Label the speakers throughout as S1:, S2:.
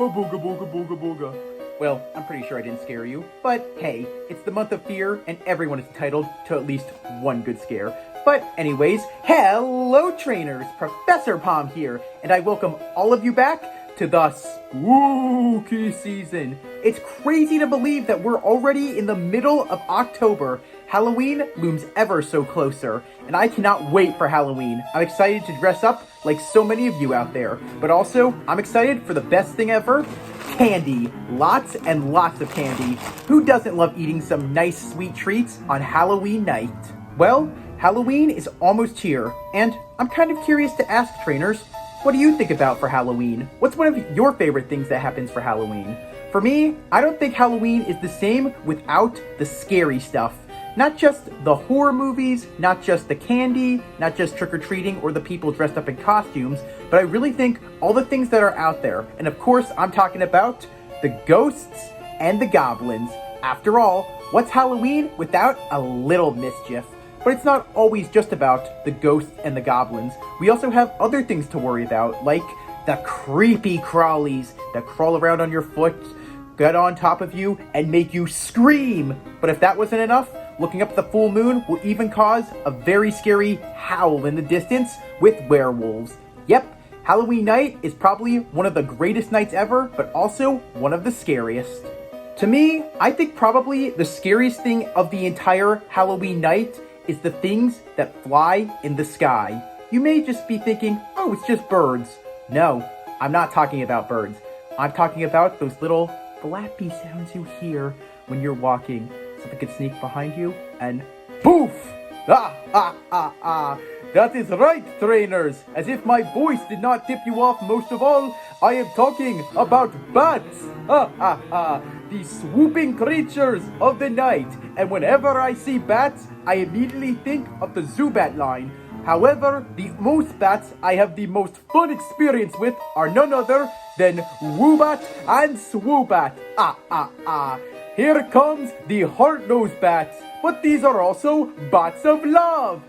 S1: booga booga booga booga. Well, I'm pretty sure I didn't scare you, but hey, it's the month of fear, and everyone is entitled to at least one good scare. But anyways, hello trainers, Professor Palm here, and I welcome all of you back to the spooky season. It's crazy to believe that we're already in the middle of October. Halloween looms ever so closer, and I cannot wait for Halloween. I'm excited to dress up like so many of you out there, but also I'm excited for the best thing ever, candy. Lots and lots of candy. Who doesn't love eating some nice sweet treats on Halloween night? Well, Halloween is almost here, and I'm kind of curious to ask trainers, what do you think about for Halloween? What's one of your favorite things that happens for Halloween? For me, I don't think Halloween is the same without the scary stuff. Not just the horror movies, not just the candy, not just trick-or-treating or the people dressed up in costumes, but I really think all the things that are out there. And of course, I'm talking about the ghosts and the goblins. After all, what's Halloween without a little mischief? But it's not always just about the ghosts and the goblins. We also have other things to worry about, like the creepy crawlies that crawl around on your foot, get on top of you, and make you scream. But if that wasn't enough, looking up at the full moon will even cause a very scary howl in the distance with werewolves. Yep, Halloween night is probably one of the greatest nights ever, but also one of the scariest. To me, I think probably the scariest thing of the entire Halloween night is the things that fly in the sky. You may just be thinking, oh, it's just birds. No, I'm not talking about birds. I'm talking about those little flappy sounds you hear when you're walking. Something could sneak behind you and poof! That is right, trainers. As if my voice did not tip you off most of all, I am talking about bats. The swooping creatures of the night. And whenever I see bats, I immediately think of the Woobat line. However, the most bats I have the most fun experience with are none other than Woobat and Swoobat. Here comes the hard-nosed bats, but these are also bats of love.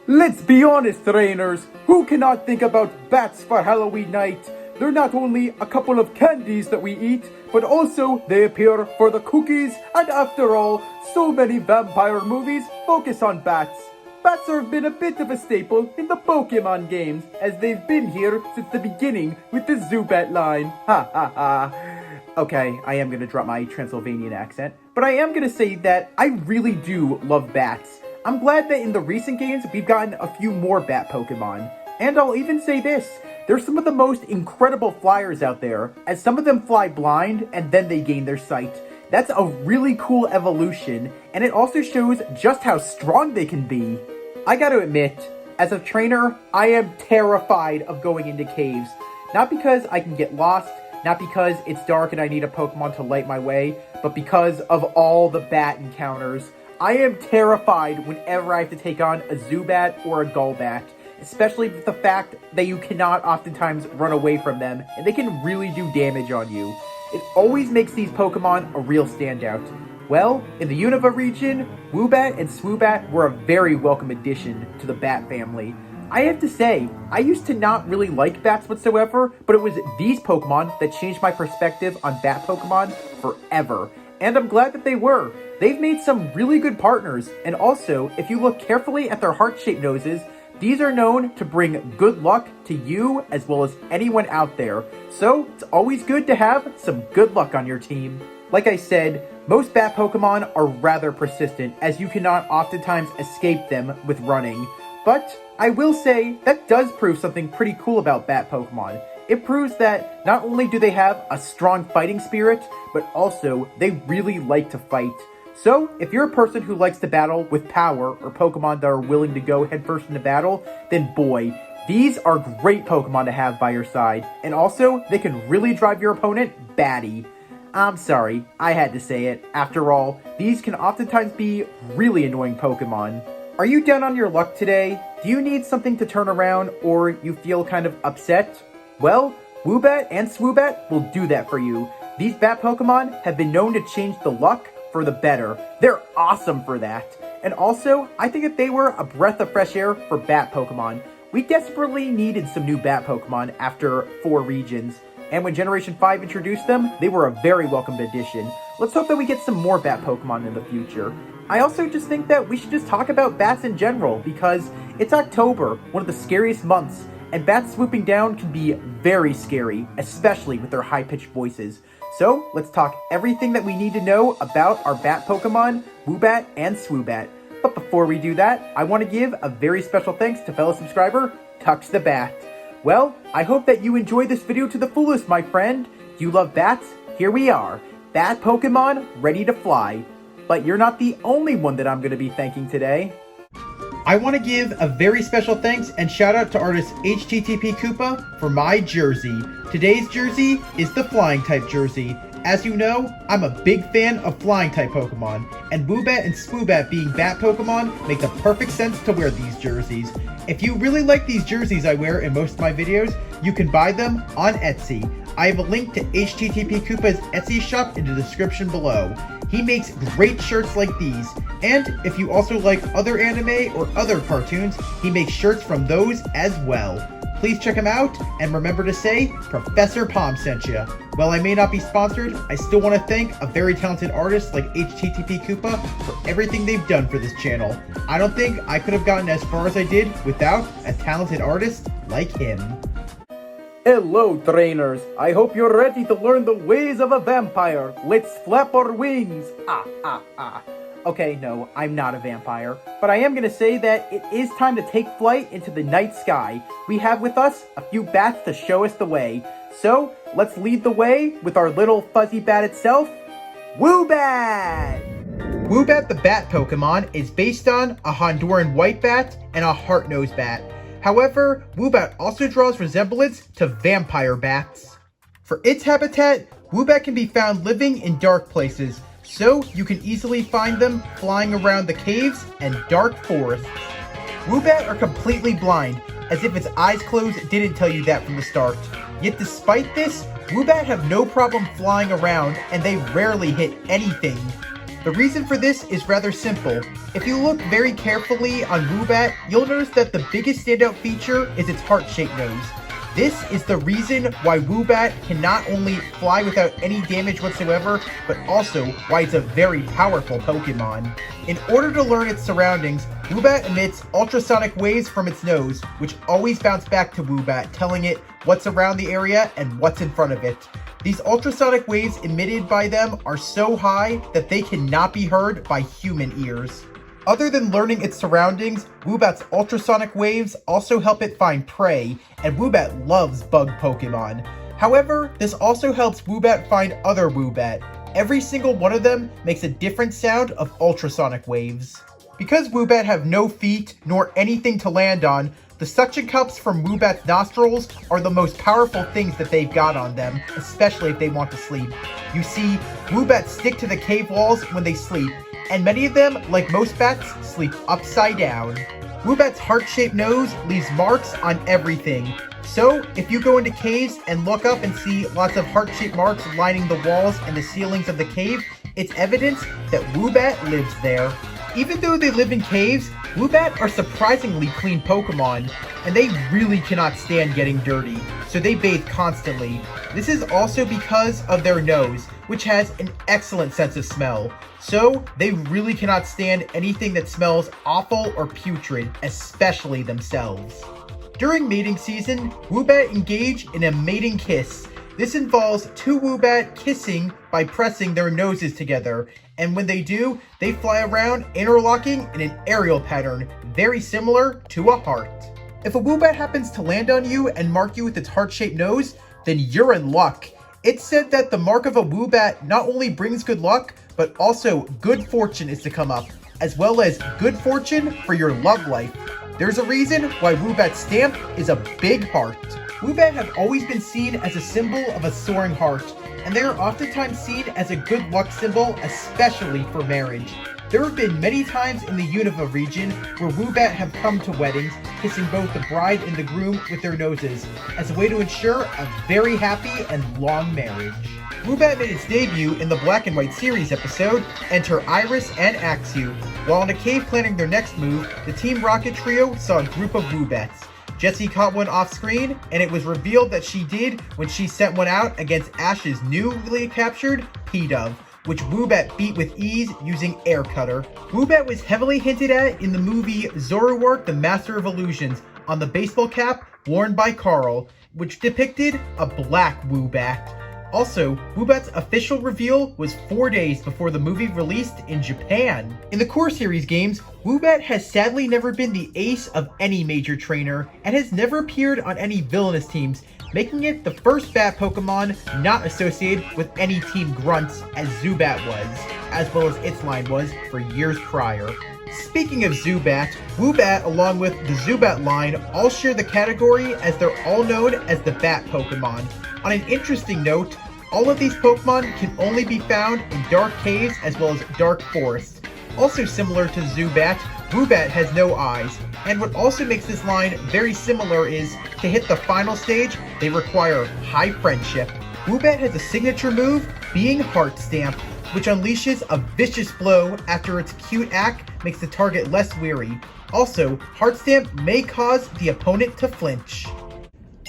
S1: Let's be honest, trainers. Who cannot think about bats for Halloween night? They're not only a couple of candies that we eat, but also they appear for the cookies, and after all, so many vampire movies focus on bats. Bats have been a bit of a staple in the Pokémon games, as they've been here since the beginning with the Woobat line. Okay, I am going to drop my Transylvanian accent, but I am going to say that I really do love bats. I'm glad that in the recent games we've gotten a few more bat Pokemon. And I'll even say this, they're some of the most incredible flyers out there, as some of them fly blind and then they gain their sight. That's a really cool evolution, and it also shows just how strong they can be. I gotta admit, as a trainer, I am terrified of going into caves. Not because I can get lost, not because it's dark and I need a Pokemon to light my way, but because of all the bat encounters. I am terrified whenever I have to take on a Zubat or a Golbat, especially with the fact that you cannot oftentimes run away from them, and they can really do damage on you. It always makes these Pokemon a real standout. Well, in the Unova region, Woobat and Swoobat were a very welcome addition to the bat family. I have to say, I used to not really like bats whatsoever, but it was these Pokemon that changed my perspective on bat Pokemon forever. And I'm glad that they were. They've made some really good partners, and also, if you look carefully at their heart-shaped noses, these are known to bring good luck to you as well as anyone out there. So, it's always good to have some good luck on your team. Like I said, most bat Pokemon are rather persistent, as you cannot oftentimes escape them with running. But I will say that does prove something pretty cool about bat Pokemon. It proves that not only do they have a strong fighting spirit, but also they really like to fight. So, if you're a person who likes to battle with power or Pokemon that are willing to go headfirst into battle, then boy, these are great Pokemon to have by your side. And also, they can really drive your opponent batty. I'm sorry, I had to say it. After all, these can oftentimes be really annoying Pokemon. Are you down on your luck today? Do you need something to turn around, or you feel kind of upset? Well, Woobat and Swoobat will do that for you. These bat Pokemon have been known to change the luck for the better. They're awesome for that. And also, I think that they were a breath of fresh air for bat Pokemon. We desperately needed some new bat Pokemon after 4 regions. and when Generation 5 introduced them, they were a very welcomed addition. Let's hope that we get some more bat Pokemon in the future. I also just think that we should just talk about bats in general, because it's October, one of the scariest months, and bats swooping down can be very scary, especially with their high-pitched voices. So, let's talk everything that we need to know about our bat Pokemon, Woobat and Swoobat. But before we do that, I want to give a very special thanks to fellow subscriber, Tux the Bat. Well, I hope that you enjoyed this video to the fullest, my friend. You love bats? Here we are. Bat Pokemon ready to fly. But you're not the only one that I'm going to be thanking today. I want to give a very special thanks and shout out to artist HTTP Koopa for my jersey. Today's jersey is the flying type jersey. As you know, I'm a big fan of flying type Pokemon, and Woobat and Swoobat being bat Pokemon make the perfect sense to wear these jerseys. If you really like these jerseys I wear in most of my videos, you can buy them on Etsy. I have a link to HTTP Koopa's Etsy shop in the description below. He makes great shirts like these, and if you also like other anime or other cartoons, he makes shirts from those as well. Please check him out, and remember to say, Professor Palm sent you. While I may not be sponsored, I still want to thank a very talented artist like HTTP Koopa for everything they've done for this channel. I don't think I could have gotten as far as I did without a talented artist like him. Hello, trainers. I hope you're ready to learn the ways of a vampire. Let's flap our wings. Okay, no, I'm not a vampire, but I am going to say that it is time to take flight into the night sky. We have with us a few bats to show us the way. So, let's lead the way with our little fuzzy bat itself, Woobat! Woobat the bat Pokemon is based on a Honduran white bat and a heart-nosed bat. However, Woobat also draws resemblance to vampire bats. For its habitat, Woobat can be found living in dark places, so you can easily find them flying around the caves and dark forests. Woobat are completely blind, as if its eyes closed didn't tell you that from the start. Yet despite this, Woobat have no problem flying around, and they rarely hit anything. The reason for this is rather simple. If you look very carefully on Woobat, you'll notice that the biggest standout feature is its heart-shaped nose. This is the reason why Woobat can not only fly without any damage whatsoever, but also why it's a very powerful Pokemon. In order to learn its surroundings, Woobat emits ultrasonic waves from its nose, which always bounce back to Woobat, telling it what's around the area and what's in front of it. These ultrasonic waves emitted by them are so high that they cannot be heard by human ears. Other than learning its surroundings, Woobat's ultrasonic waves also help it find prey, and Woobat loves bug Pokemon. However, this also helps Woobat find other Woobat. Every single one of them makes a different sound of ultrasonic waves. Because Woobat have no feet nor anything to land on, the suction cups from Woobat's nostrils are the most powerful things that they've got on them, especially if they want to sleep. You see, Woobats stick to the cave walls when they sleep, and many of them, like most bats, sleep upside down. Woobat's heart-shaped nose leaves marks on everything. So, if you go into caves and look up and see lots of heart-shaped marks lining the walls and the ceilings of the cave, it's evidence that Woobat lives there. Even though they live in caves, Woobat are surprisingly clean Pokemon, and they really cannot stand getting dirty, so they bathe constantly. This is also because of their nose, which has an excellent sense of smell, so they really cannot stand anything that smells awful or putrid, especially themselves. During mating season, Woobat engage in a mating kiss. This involves two Woobat kissing by pressing their noses together, and when they do, they fly around interlocking in an aerial pattern, very similar to a heart. If a Woobat happens to land on you and mark you with its heart-shaped nose, then you're in luck. It's said that the mark of a Woobat not only brings good luck, but also good fortune is to come up, as well as good fortune for your love life. There's a reason why Woobat's stamp is a big heart. Woobat have always been seen as a symbol of a soaring heart, and they are oftentimes seen as a good luck symbol, especially for marriage. There have been many times in the Unova region where Woobat have come to weddings, kissing both the bride and the groom with their noses, as a way to ensure a very happy and long marriage. Woobat made its debut in the Black and White series episode, Enter Iris and Axew. While in a cave planning their next move, the Team Rocket trio saw a group of Woobats. Jessie caught one off screen, and it was revealed that she did when she sent one out against Ash's newly captured P-Dove, which Woobat beat with ease using Air Cutter. Woobat was heavily hinted at in the movie Zoroark, the Master of Illusions, on the baseball cap worn by Carl, which depicted a black Woobat. Also, Woobat's official reveal was 4 days before the movie released in Japan. In the core series games, Woobat has sadly never been the ace of any major trainer, and has never appeared on any villainous teams, making it the first bat Pokemon not associated with any Team Grunts as Zubat was, as well as its line was for years prior. Speaking of Zubat, Woobat along with the Zubat line all share the category as they're all known as the Bat Pokemon. On an interesting note, all of these Pokemon can only be found in dark caves as well as dark forests. Also similar to Zubat, Woobat has no eyes, and what also makes this line very similar is, to hit the final stage, they require high friendship. Woobat has a signature move, being Heart Stamp, which unleashes a vicious blow after its cute act makes the target less weary. Also, Heart Stamp may cause the opponent to flinch.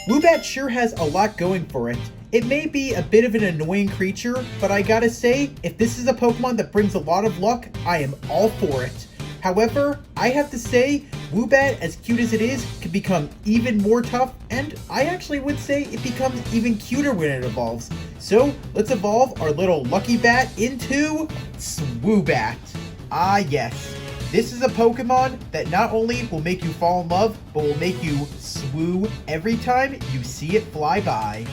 S1: Woobat sure has a lot going for it. It may be a bit of an annoying creature, but I gotta say, if this is a Pokemon that brings a lot of luck, I am all for it. However, I have to say, Woobat, as cute as it is, can become even more tough, and I actually would say it becomes even cuter when it evolves. So, let's evolve our little lucky bat into Swoobat. Ah yes, this is a Pokemon that not only will make you fall in love, but will make you swoo every time you see it fly by.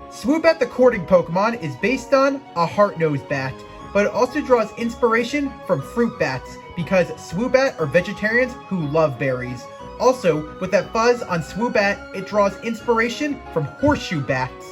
S1: Swoobat the courting Pokemon is based on a heart-nosed bat, but it also draws inspiration from fruit bats, because Swoobat are vegetarians who love berries. Also, with that fuzz on Swoobat, it draws inspiration from horseshoe bats.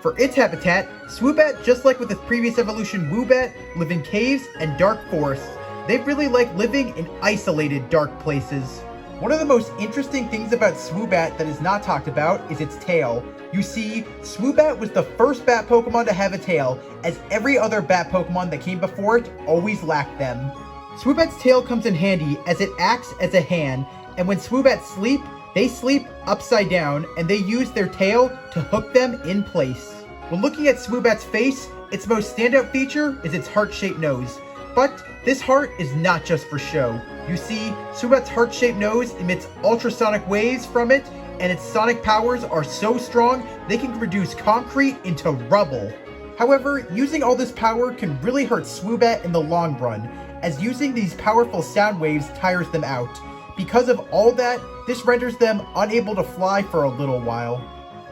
S1: For its habitat, Swoobat, just like with its previous evolution Woobat, live in caves and dark forests. They really like living in isolated dark places. One of the most interesting things about Swoobat that is not talked about is its tail. You see, Swoobat was the first bat Pokemon to have a tail, as every other bat Pokemon that came before it always lacked them. Swoobat's tail comes in handy as it acts as a hand, and when Swoobats sleep, they sleep upside down, and they use their tail to hook them in place. When looking at Swoobat's face, its most standout feature is its heart-shaped nose. But this heart is not just for show. You see, Swoobat's heart-shaped nose emits ultrasonic waves from it, and its sonic powers are so strong they can reduce concrete into rubble. However, using all this power can really hurt Swoobat in the long run, as using these powerful sound waves tires them out. Because of all that, this renders them unable to fly for a little while.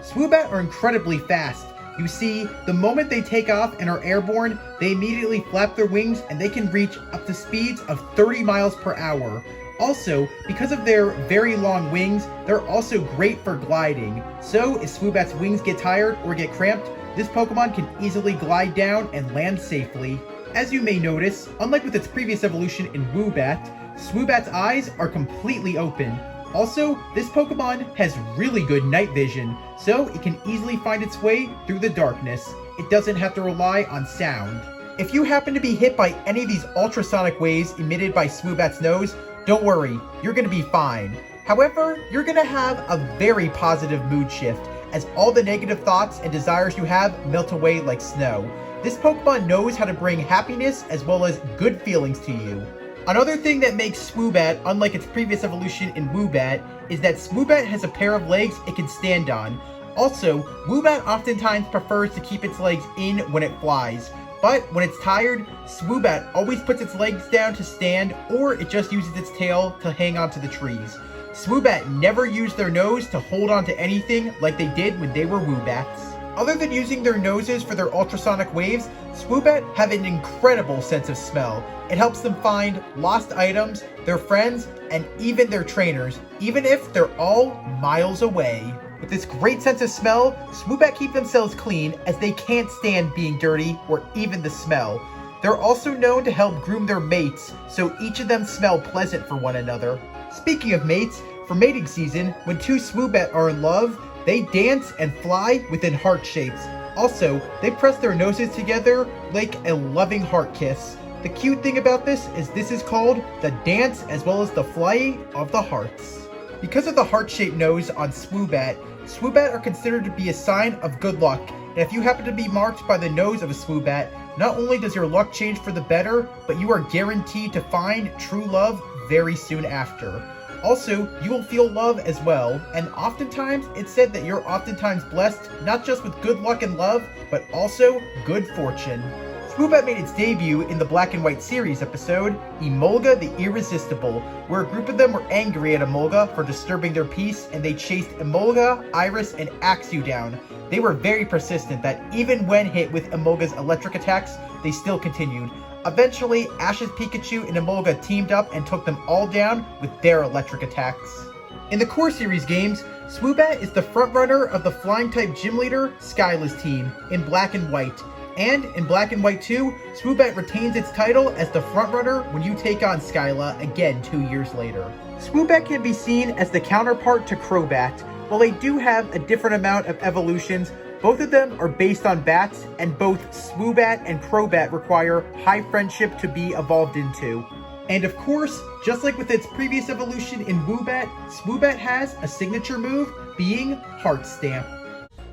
S1: Swoobat are incredibly fast. You see, the moment they take off and are airborne, they immediately flap their wings and they can reach up to speeds of 30 miles per hour. Also, because of their very long wings, they're also great for gliding. So, if Swoobat's wings get tired or get cramped, this Pokemon can easily glide down and land safely. As you may notice, unlike with its previous evolution in Woobat, Swoobat's eyes are completely open. Also, this Pokemon has really good night vision, so it can easily find its way through the darkness. It doesn't have to rely on sound. If you happen to be hit by any of these ultrasonic waves emitted by Swoobat's nose, don't worry, you're gonna be fine. However, you're gonna have a very positive mood shift, as all the negative thoughts and desires you have melt away like snow. This Pokemon knows how to bring happiness as well as good feelings to you. Another thing that makes Swoobat unlike its previous evolution in Woobat is that Swoobat has a pair of legs it can stand on. Also, Woobat oftentimes prefers to keep its legs in when it flies, but when it's tired, Swoobat always puts its legs down to stand, or it just uses its tail to hang onto the trees. Swoobat never used their nose to hold on to anything like they did when they were Woobats. Other than using their noses for their ultrasonic waves, Swoobat have an incredible sense of smell. It helps them find lost items, their friends, and even their trainers, even if they're all miles away. With this great sense of smell, Swoobat keep themselves clean as they can't stand being dirty or even the smell. They're also known to help groom their mates, so each of them smell pleasant for one another. Speaking of mates, for mating season, when two Swoobat are in love, they dance and fly within heart shapes. Also, they press their noses together like a loving heart kiss. The cute thing about this is called the dance as well as the flying of the hearts. Because of the heart-shaped nose on Swoobat, Swoobat are considered to be a sign of good luck, and if you happen to be marked by the nose of a Swoobat, not only does your luck change for the better, but you are guaranteed to find true love very soon after. Also, you will feel love as well, and oftentimes it's said that you're oftentimes blessed not just with good luck and love, but also good fortune. Swoobat made its debut in the Black and White series episode, Emolga the Irresistible, where a group of them were angry at Emolga for disturbing their peace, and they chased Emolga, Iris, and Axew down. They were very persistent that even when hit with Emolga's electric attacks, they still continued. Eventually, Ash's Pikachu and Emolga teamed up and took them all down with their electric attacks. In the core series games, Swoobat is the frontrunner of the flying-type gym leader, Skyla's team, in Black and White. And in Black and White 2, Swoobat retains its title as the frontrunner when you take on Skyla again 2 years later. Swoobat can be seen as the counterpart to Crobat. While they do have a different amount of evolutions, both of them are based on bats, and both Swoobat and Crobat require high friendship to be evolved into. And of course, just like with its previous evolution in Woobat, Swoobat has a signature move, being Heart Stamp.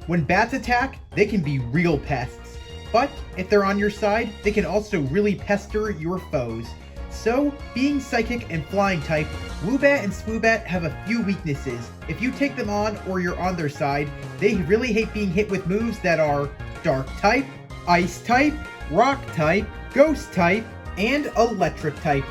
S1: When bats attack, they can be real pests. But if they're on your side, they can also really pester your foes. So, being psychic and flying type, Woobat and Swoobat have a few weaknesses. If you take them on or you're on their side, they really hate being hit with moves that are Dark type, Ice type, Rock type, Ghost type, and Electric type.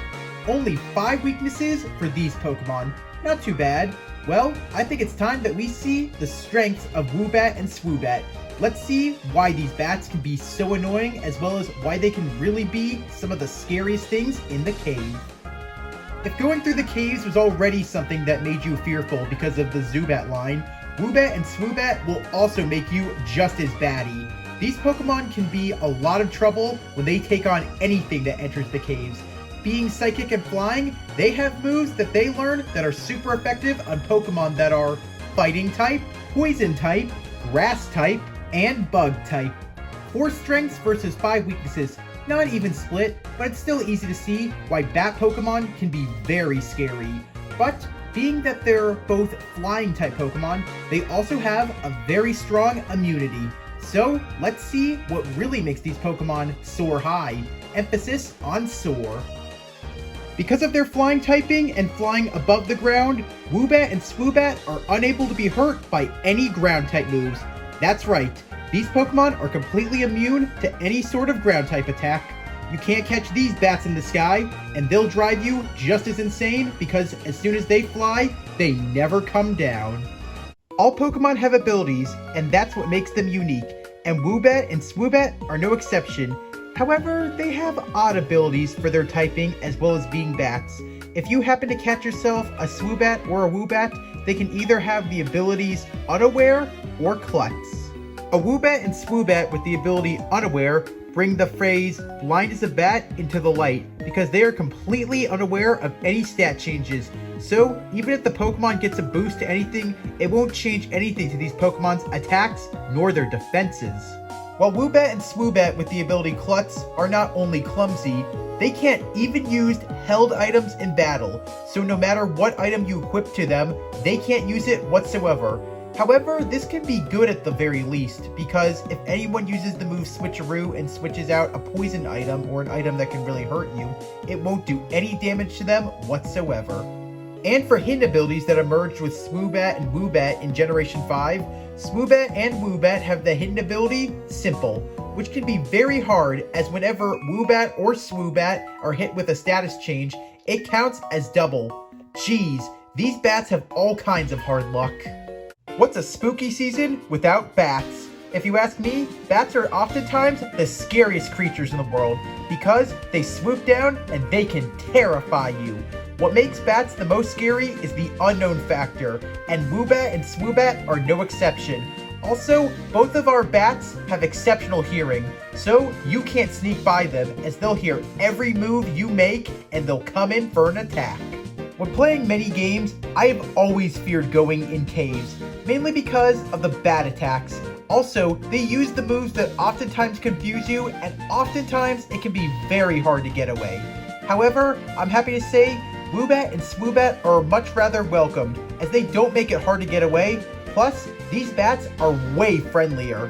S1: Only 5 weaknesses for these Pokemon. Not too bad. Well, I think it's time that we see the strengths of Woobat and Swoobat. Let's see why these bats can be so annoying, as well as why they can really be some of the scariest things in the cave. If going through the caves was already something that made you fearful because of the Zubat line, Woobat and Swoobat will also make you just as batty. These Pokemon can be a lot of trouble when they take on anything that enters the caves. Being psychic and flying, they have moves that they learn that are super effective on Pokemon that are Fighting type, Poison type, Grass type, and Bug type. 4 strengths versus 5 weaknesses. Not even split, but it's still easy to see why bat Pokemon can be very scary. But being that they're both flying type Pokemon, they also have a very strong immunity. So let's see what really makes these Pokemon soar high. Emphasis on soar. Because of their flying typing and flying above the ground, Woobat and Swoobat are unable to be hurt by any ground type moves. That's right, these Pokemon are completely immune to any sort of ground type attack. You can't catch these bats in the sky, and they'll drive you just as insane because as soon as they fly, they never come down. All Pokemon have abilities, and that's what makes them unique, and Woobat and Swoobat are no exception. However, they have odd abilities for their typing as well as being bats. If you happen to catch yourself a Swoobat or a Woobat, they can either have the abilities Unaware or Klutz. A Woobat and Swoobat with the ability Unaware bring the phrase blind as a bat into the light because they are completely unaware of any stat changes. So even if the Pokemon gets a boost to anything, it won't change anything to these Pokemon's attacks nor their defenses. While Woobat and Swoobat with the ability Klutz are not only clumsy, they can't even use held items in battle, so no matter what item you equip to them, they can't use it whatsoever. However, this can be good at the very least, because if anyone uses the move Switcheroo and switches out a poison item or an item that can really hurt you, it won't do any damage to them whatsoever. And for hidden abilities that emerged with Swoobat and Woobat in Generation 5, Swoobat and Woobat have the hidden ability Simple, which can be very hard as whenever Woobat or Swoobat are hit with a status change, it counts as double. Jeez, these bats have all kinds of hard luck. What's a spooky season without bats? If you ask me, bats are oftentimes the scariest creatures in the world because they swoop down and they can terrify you. What makes bats the most scary is the unknown factor, and Woobat and Swoobat are no exception. Also, both of our bats have exceptional hearing, so you can't sneak by them as they'll hear every move you make and they'll come in for an attack. When playing many games, I have always feared going in caves, mainly because of the bat attacks. Also, they use the moves that oftentimes confuse you, and oftentimes it can be very hard to get away. However, I'm happy to say, Woobat and Swoobat are much rather welcome, as they don't make it hard to get away. Plus, these bats are way friendlier.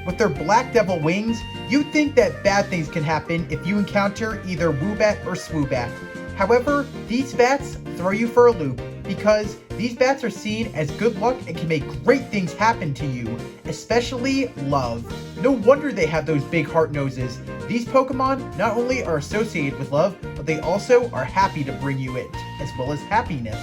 S1: With their black devil wings, you'd think that bad things can happen if you encounter either Woobat or Swoobat. However, these bats throw you for a loop, because these bats are seen as good luck and can make great things happen to you, especially love. No wonder they have those big heart noses. These Pokemon not only are associated with love, but they also are happy to bring you it, as well as happiness.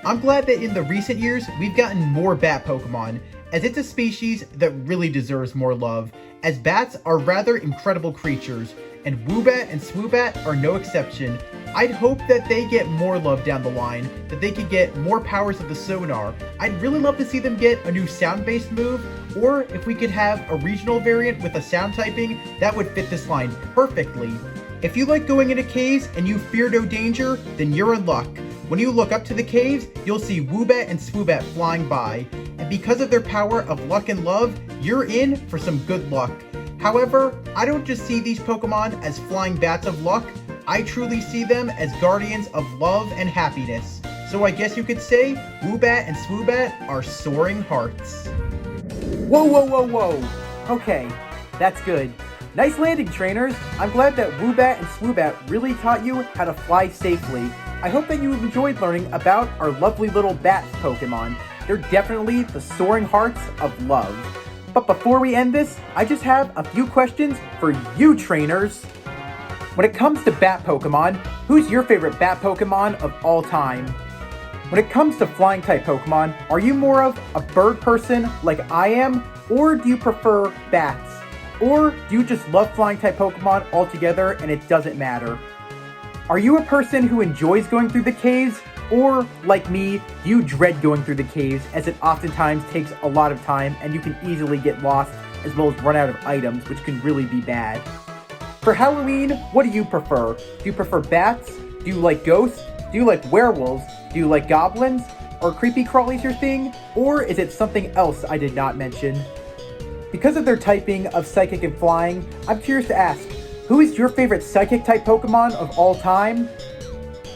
S1: I'm glad that in the recent years, we've gotten more bat Pokemon, as it's a species that really deserves more love, as bats are rather incredible creatures, and Woobat and Swoobat are no exception. I'd hope that they get more love down the line, that they could get more powers of the sonar. I'd really love to see them get a new sound-based move, or if we could have a regional variant with a sound typing, that would fit this line perfectly. If you like going into caves and you fear no danger, then you're in luck. When you look up to the caves, you'll see Woobat and Swoobat flying by, and because of their power of luck and love, you're in for some good luck. However, I don't just see these Pokemon as flying bats of luck, I truly see them as guardians of love and happiness. So I guess you could say, Woobat and Swoobat are soaring hearts.
S2: Whoa, whoa, whoa, whoa. Okay, that's good. Nice landing, trainers. I'm glad that Woobat and Swoobat really taught you how to fly safely. I hope that you enjoyed learning about our lovely little bat Pokemon. They're definitely the soaring hearts of love. But before we end this, I just have a few questions for you trainers. When it comes to bat Pokemon, who's your favorite bat Pokemon of all time? When it comes to flying type Pokemon, are you more of a bird person like I am, or do you prefer bats? Or do you just love flying type Pokemon altogether and it doesn't matter? Are you a person who enjoys going through the caves, or like me, do you dread going through the caves as it oftentimes takes a lot of time and you can easily get lost as well as run out of items, which can really be bad? For Halloween, what do you prefer? Do you prefer bats? Do you like ghosts? Do you like werewolves? Do you like goblins? Are creepy crawlies your thing? Or is it something else I did not mention? Because of their typing of psychic and flying, I'm curious to ask, who is your favorite psychic type Pokemon of all time?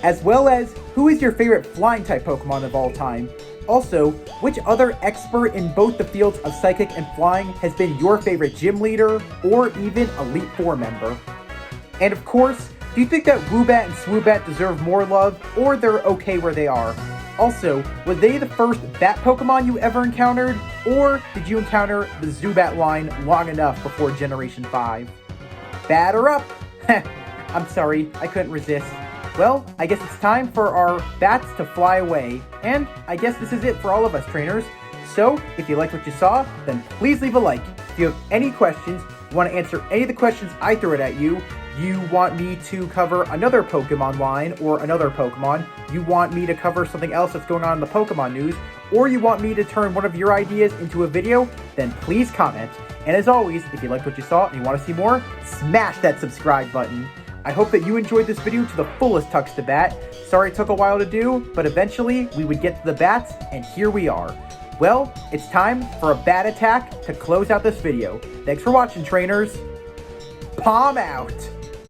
S2: As well as, who is your favorite flying type Pokemon of all time? Also, which other expert in both the fields of psychic and flying has been your favorite gym leader or even Elite Four member? And of course, do you think that Woobat and Swoobat deserve more love, or they're okay where they are? Also, were they the first bat Pokemon you ever encountered, or did you encounter the Zubat line long enough before Generation 5? Batter up! I'm sorry, I couldn't resist. Well, I guess it's time for our bats to fly away. And I guess this is it for all of us trainers. So, if you liked what you saw, then please leave a like. If you have any questions, you want to answer any of the questions I threw it at you, you want me to cover another Pokemon line or another Pokemon, you want me to cover something else that's going on in the Pokemon news, or you want me to turn one of your ideas into a video, then please comment. And as always, if you liked what you saw and you want to see more, smash that subscribe button. I hope that you enjoyed this video to the fullest Tux to Bat. Sorry it took a while to do, but eventually we would get to the bats, and here we are. Well, it's time for a bat attack to close out this video. Thanks for watching, trainers. Palm out!